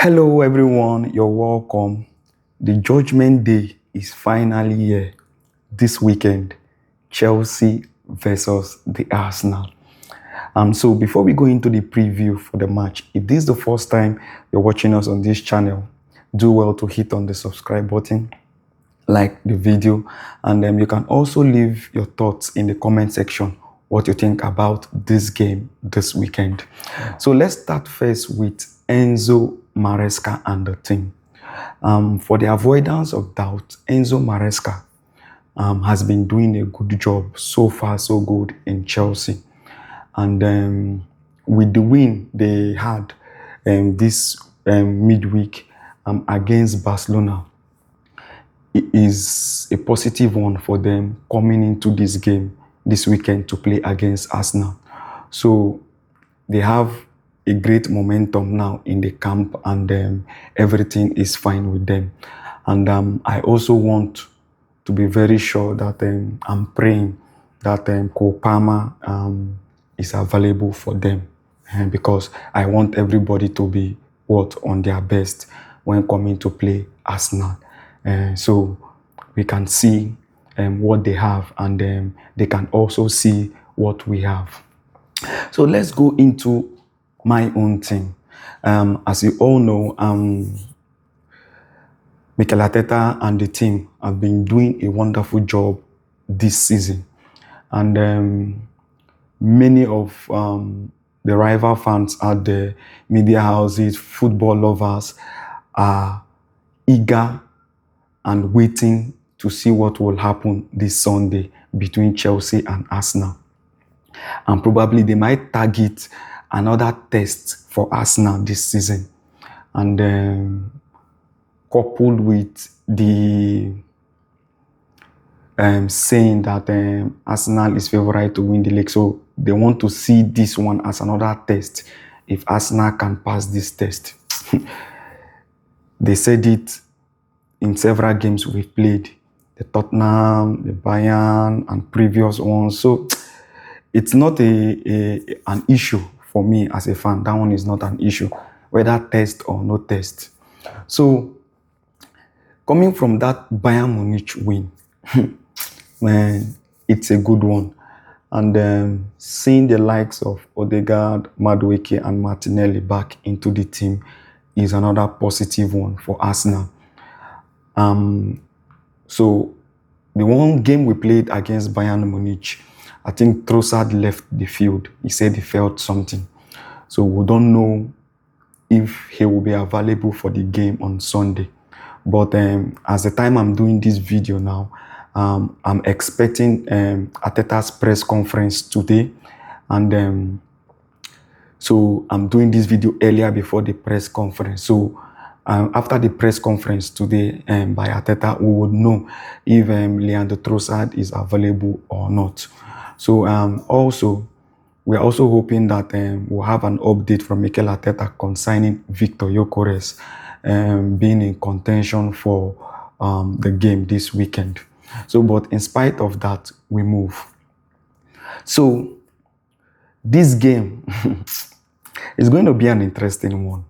Hello, everyone. You're welcome. The Judgment Day is finally here this weekend. Chelsea versus the Arsenal. So before we go into the preview for the match, if this is the first time you're watching us on this channel, do well to hit on the subscribe button, like the video, and then you can also leave your thoughts in the comment section what you think about this game this weekend. So let's start first with Enzo Maresca and the team. For the avoidance of doubt, Enzo Maresca has been doing a good job so far, so good in Chelsea. And with the win they had this midweek against Barcelona, it is a positive one for them coming into this game this weekend to play against Arsenal. So they have a great momentum now in the camp, and everything is fine with them. And I also want to be very sure that I'm praying that Cole Palmer is available for them, because I want everybody to be on their best when coming to play Arsenal. So we can see what they have, and they can also see what we have. So let's go into my own team. As you all know, Mikel Arteta and the team have been doing a wonderful job this season. And many of the rival fans out there, media houses, football lovers, are eager and waiting to see what will happen this Sunday between Chelsea and Arsenal. And probably they might target another test for Arsenal this season. And coupled with the saying that Arsenal is favourite to win the league. So they want to see this one as another test. If Arsenal can pass this test. They said it in several games we've played. The Tottenham, the Bayern, and previous ones. So it's not an issue for me as a fan. That one is not an issue, whether test or no test. So coming from that Bayern Munich win, man, it's a good one. And seeing the likes of Odegaard, Madueke, and Martinelli back into the team is another positive one for Arsenal. So the one game we played against Bayern Munich, I think Trossard left the field. He said he felt something. So we don't know if he will be available for the game on Sunday. But as the time I'm doing this video now, I'm expecting Arteta's press conference today. And so I'm doing this video earlier before the press conference. So after the press conference today by Arteta, we would know if Leandro Trossard is available or not. So also, we are also hoping that we'll have an update from Mikel Arteta concerning Victor Gyökeres being in contention for the game this weekend. So, but in spite of that, we move. So, this game is going to be an interesting one.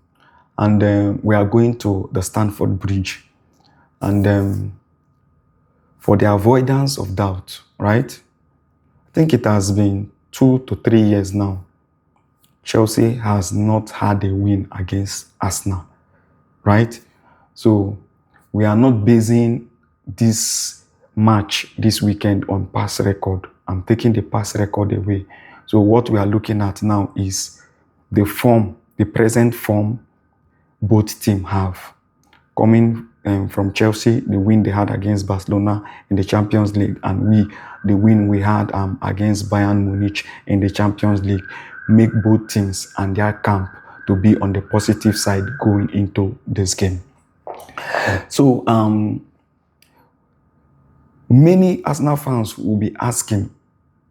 And we are going to the Stamford Bridge. And for the avoidance of doubt, right? I think it has been 2 to 3 years now. Chelsea has not had a win against Arsenal, right? So we are not basing this match this weekend on pass record. I'm taking the pass record away. So what we are looking at now is the form, the present form both teams have. Coming from Chelsea, the win they had against Barcelona in the Champions League, and the win we had against Bayern Munich in the Champions League, make both teams and their camp to be on the positive side going into this game. So many Arsenal fans will be asking,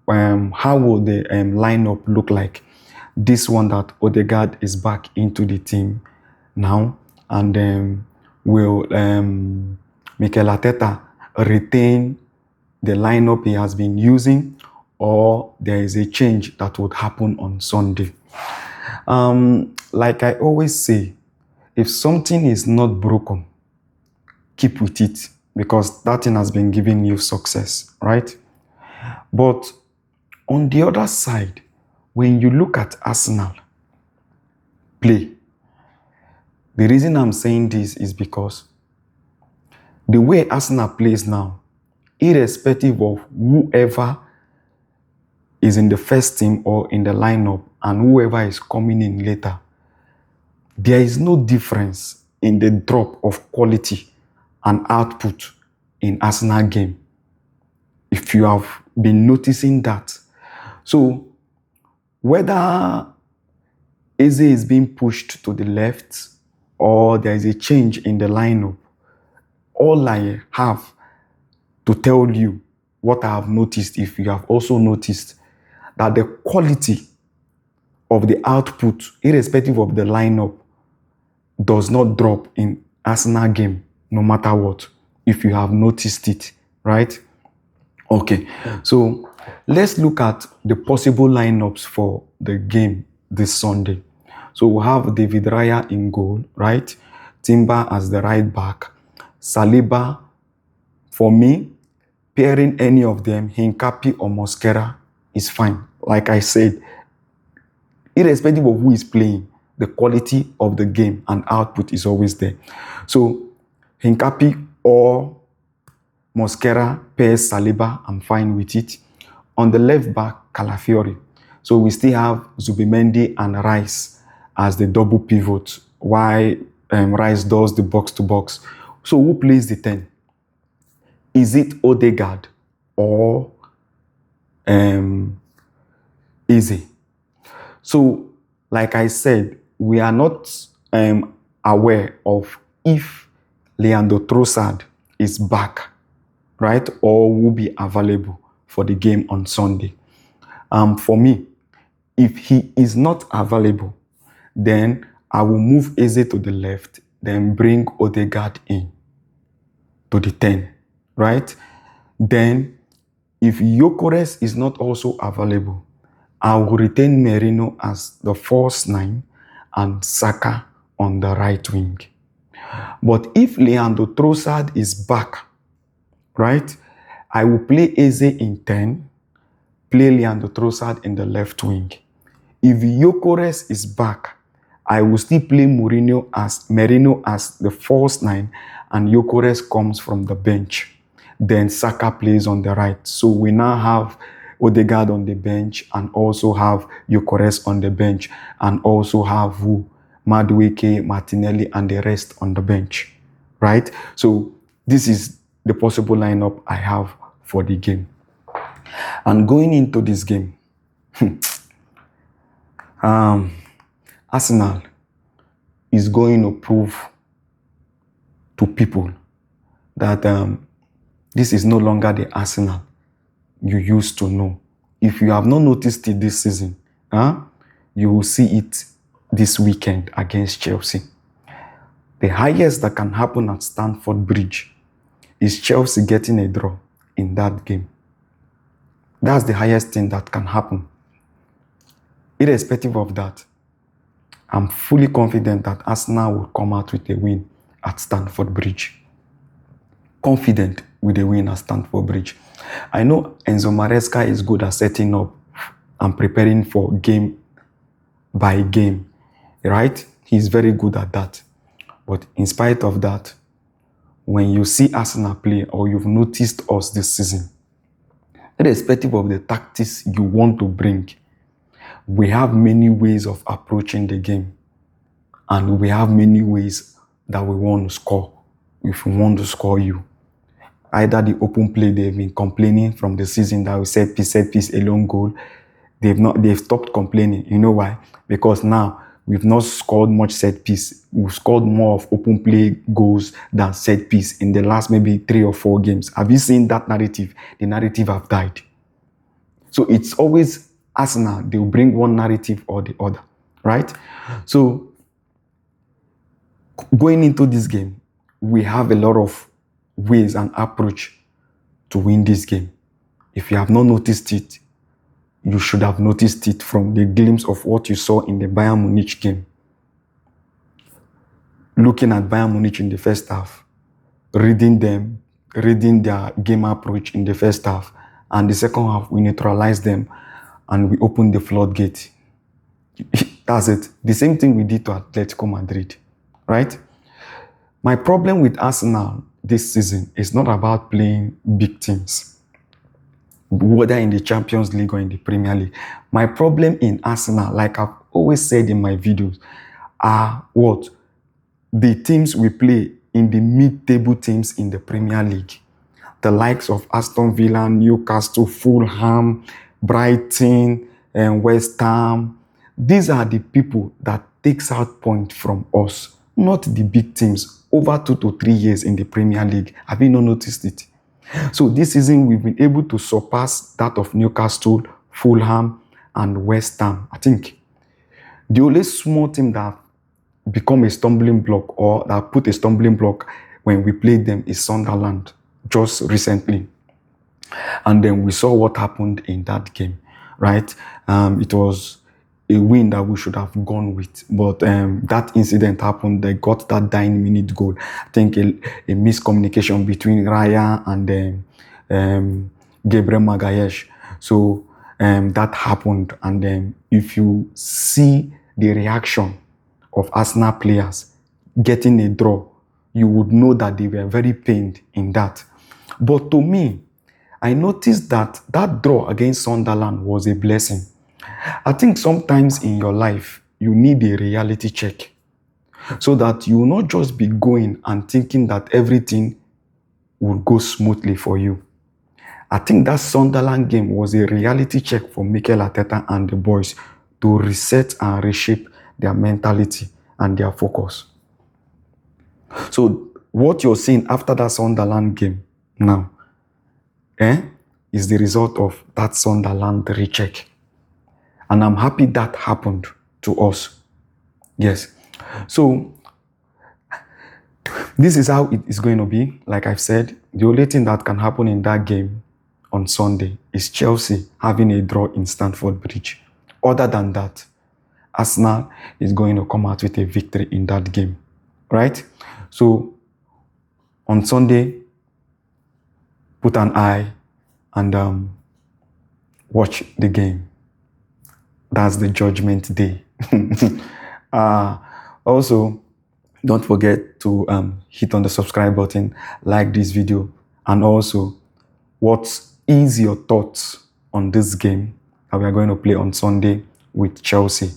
how will the lineup look like? This one that Odegaard is back into the team now, and will Mikel Arteta retain the lineup he has been using, or there is a change that would happen on Sunday? Like I always say, If something is not broken, keep with it because that thing has been giving you success, right? But on the other side, when you look at Arsenal play, the reason I'm saying this is because the way Arsenal plays now, irrespective of whoever is in the first team or in the lineup and whoever is coming in later, there is no difference in the drop of quality and output in Arsenal game. If you have been noticing that. So whether Eze is being pushed to the left or there is a change in the lineup, all I have to tell you what I have noticed, if you have also noticed, that the quality of the output, irrespective of the lineup, does not drop in Arsenal game, no matter what, if you have noticed it, right? Okay, so let's look at the possible lineups for the game this Sunday. So we have David Raya in goal, right? Timber as the right back. Saliba, for me, pairing any of them, Hincapi or Mosquera, is fine. Like I said, irrespective of who is playing, the quality of the game and output is always there. So Hincapi or Mosquera pairs Saliba, I'm fine with it. On the left back, Calafiori. So we still have Zubimendi and Rice as the double pivot, while Rice does the box-to-box. So who plays the 10? Is it Odegaard or Eze? So, like I said, we are not aware of if Leandro Trossard is back, right, or will be available for the game on Sunday. For me, if he is not available, then I will move Eze to the left, then bring Odegaard in to the 10, right? Then, if Gyökeres is not also available, I will retain Merino as the false 9 and Saka on the right wing. But if Leandro Trossard is back, right, I will play Eze in 10, play Leandro Trossard in the left wing. If Gyökeres is back, I will still play Merino as the false 9 and Gyökeres comes from the bench. Then Saka plays on the right. So we now have Odegaard on the bench and also have Gyökeres on the bench and also have Madueke, Martinelli and the rest on the bench, right? So this is the possible lineup I have for the game. And going into this game, Arsenal is going to prove to people that this is no longer the Arsenal you used to know. If you have not noticed it this season, you will see it this weekend against Chelsea. The highest that can happen at Stamford Bridge is Chelsea getting a draw in that game. That's the highest thing that can happen. Irrespective of that, I'm fully confident that Arsenal will come out with a win at Stamford Bridge. Confident with a win at Stamford Bridge. I know Enzo Maresca is good at setting up and preparing for game by game, right? He's very good at that. But in spite of that, when you see Arsenal play or you've noticed us this season, irrespective of the tactics you want to bring, we have many ways of approaching the game. And we have many ways that we want to score. If we want to score you. Either the open play, they've been complaining from the season that we set piece, alone goal. They've stopped complaining. You know why? Because now we've not scored much set piece. We've scored more of open play goals than set piece in the last maybe 3 or 4 games. Have you seen that narrative? The narrative have died. So it's always Arsenal. They'll bring one narrative or the other, right? So going into this game, we have a lot of ways and approach to win this game. If you have not noticed it, you should have noticed it from the glimpse of what you saw in the Bayern Munich game. looking at Bayern Munich in the first half, reading them, reading their game approach in the first half, and the second half we neutralize them and we open the floodgate. That's it. The same thing we did to Atletico Madrid, right? My problem with Arsenal this season is not about playing big teams, whether in the Champions League or in the Premier League. My problem in Arsenal, like I've always said in my videos, are what? The teams we play in the mid-table teams in the Premier League. The likes of Aston Villa, Newcastle, Fulham, Brighton, and West Ham. These are the people that takes out points from us, not the big teams. Over 2 to 3 years in the Premier League. Have you not noticed it? So this season, we've been able to surpass that of Newcastle, Fulham, and West Ham. I think the only small team that become a stumbling block or that put a stumbling block when we played them is Sunderland just recently. And then we saw what happened in that game, right? It was a win that we should have gone with, but that incident happened. They got that 9-minute goal. I think a miscommunication between Raya and Gabriel Magalhaes. So that happened, and then if you see the reaction of Arsenal players getting a draw, you would know that they were very pained in that. But to me, I noticed that that draw against Sunderland was a blessing. I think sometimes in your life, you need a reality check so that you will not just be going and thinking that everything will go smoothly for you. I think that Sunderland game was a reality check for Mikel Arteta and the boys to reset and reshape their mentality and their focus. So what you're seeing after that Sunderland game now is the result of that Sunderland recheck. And I'm happy that happened to us. Yes. So this is how it is going to be. Like I've said, the only thing that can happen in that game on Sunday is Chelsea having a draw in Stamford Bridge. Other than that, Arsenal is going to come out with a victory in that game. Right? So on Sunday, put an eye and watch the game. That's the Judgement Day. Also, don't forget to hit on the subscribe button, like this video, and also, what is your thoughts on this game that we are going to play on Sunday with Chelsea?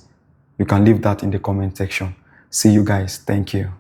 You can leave that in the comment section. See you guys. Thank you.